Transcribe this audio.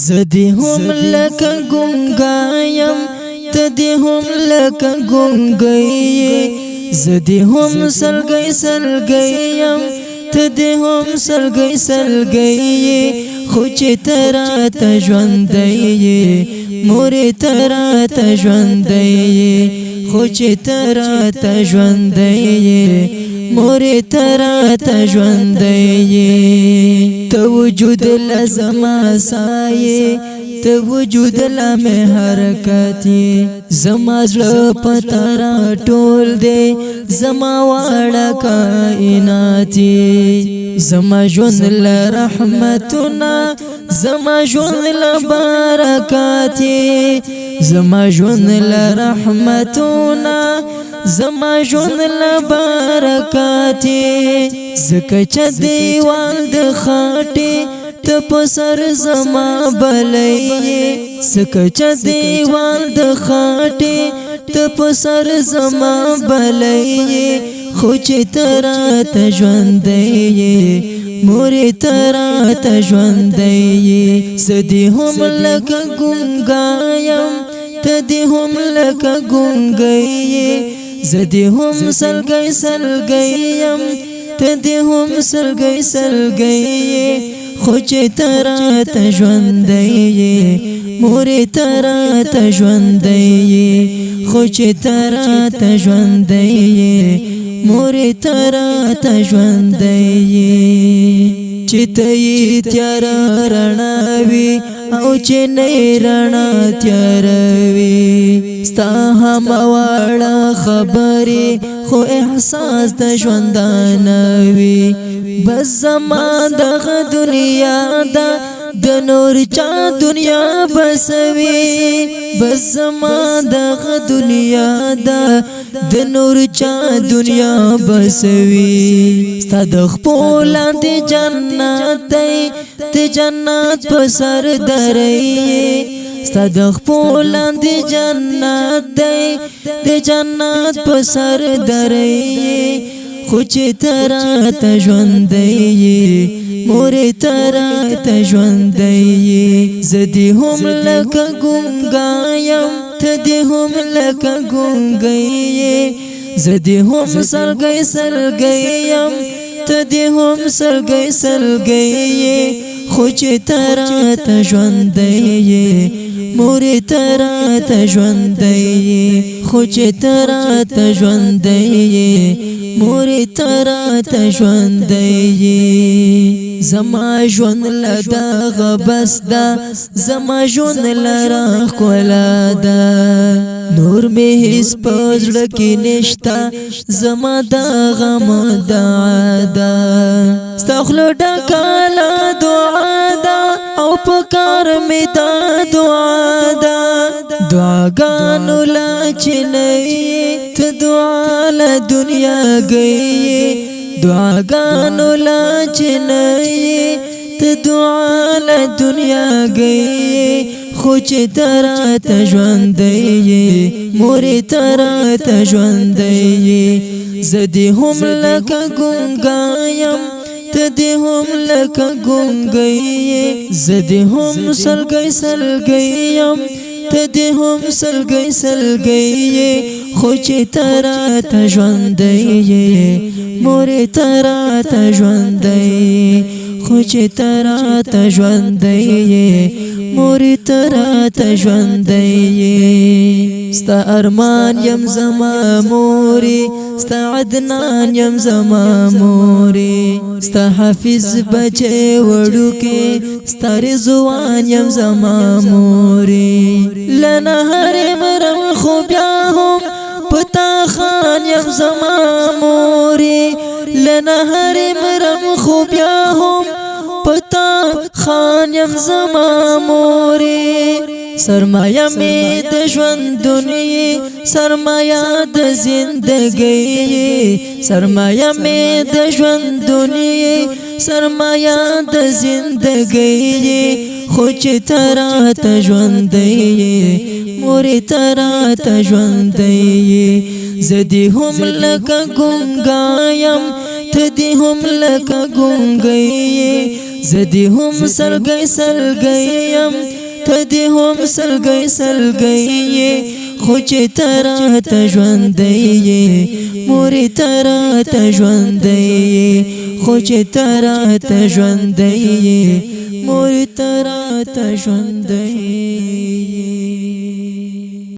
زدی هم لکه گونګایم تدی هم لکه گونګی زدی هم سلګی سلګیم تدی هم سلګی سلګی خو چې تراته ژوندی مورې تراته ژوندی خو چې تراته ژوندی مورې تراته ژوندی ته وجود لزما سایه ته وجود لمه حرکت زما زړه پتارا ټول دی زما واړه کائنات زما ژوند له رحمتنا زما ژوند له برکات زما ژوند له رحمتنا زما ژوند له برکات زکه چې دیوال د خاطه ته پسر زما بلې زکه چې دیوال د خاطه ته پسر زما بلې خو چې تراته ژوندې مورې تراته ژوندې زدی هم لکه ګونګایم تدی هم لکه ګونګی زدی هم سلګی سلګیم تدی هم سلګی سلګی خو چې تراته ژوندی مورې تراته ژوندی خو چې تراته ژوندی مورې تراته ژوندی چې ته یې تیار رڼا وي او چې نه رڼا تیار وي ستا هم واړه خبرې خو احساس د ژوندانه وي بس زما دغه دنیا ده د نور چا دنیا بسوي بس زما دغه دنیا ده د نور چا دنیا بسوي ستا د خپل لاندې جنت دی ته جنت په سر درې ستا د خپل لاندې جنت دی د جنت په سر درې خو چې تراته ژوندی مورې تراته ژوندی زدی هم لکه ګونګایم تدی هم لکه ګونګی زدی هم سلګی سلګیم تدی هم سلګی سلګی خو چې تراته ژوندی مورې تراته ژوندی خو چې تراته ژوندی مورې تراته ژوندی زما ژوند له دغه بس ده زما ژوند له راښکلا ده نور مې هېڅ په زړه کې نشته زما دغه مدعا ده ستا خوله ډکه له دعا ده او په کار مې دا دعا ده دعاګانو لا چې نه ته دعا له دنیا گئی دعاګانو لا چې نه ته دعا له دنیا گئی خو چې تراته ژوندی مورې تراته ژوندی زدی هم لکه ګونګایم تدی هم لکه ګونګی زدی هم سلګی سلګیم تدی هم سلګی سلګی خو چې تراته ژوندی مورې تراته ژوندی خو چې تراته ژوندی مورې تراته ژوندی ستا ارمان یم زما مورې ستا عدنان یم زما مورې ستا حافظ بچی وړوکې ستا رضوان یم زما مورې لنه هر مرم خو بیا هم پتا خان یم زما مورې لنه هر مرم خو بیا هم پتا خان یم زما مورې سرمایه می د ژوند دنیا سرمایه د زندګۍ سرمایه می د ژوند دنیا سرمایه د زندګۍ خو چې تراته ژوندی مورې تراته ژوندی زدی هم لکه ګونګایم تدی هم لکه ګونګی زدی هم سلګی سلګیم تدې هم سلګي سلګي خو چې ترا ته ژوندې مورې ترا ته ژوندې خو چې ترا ته ژوندې مورې ترا ته ژوندې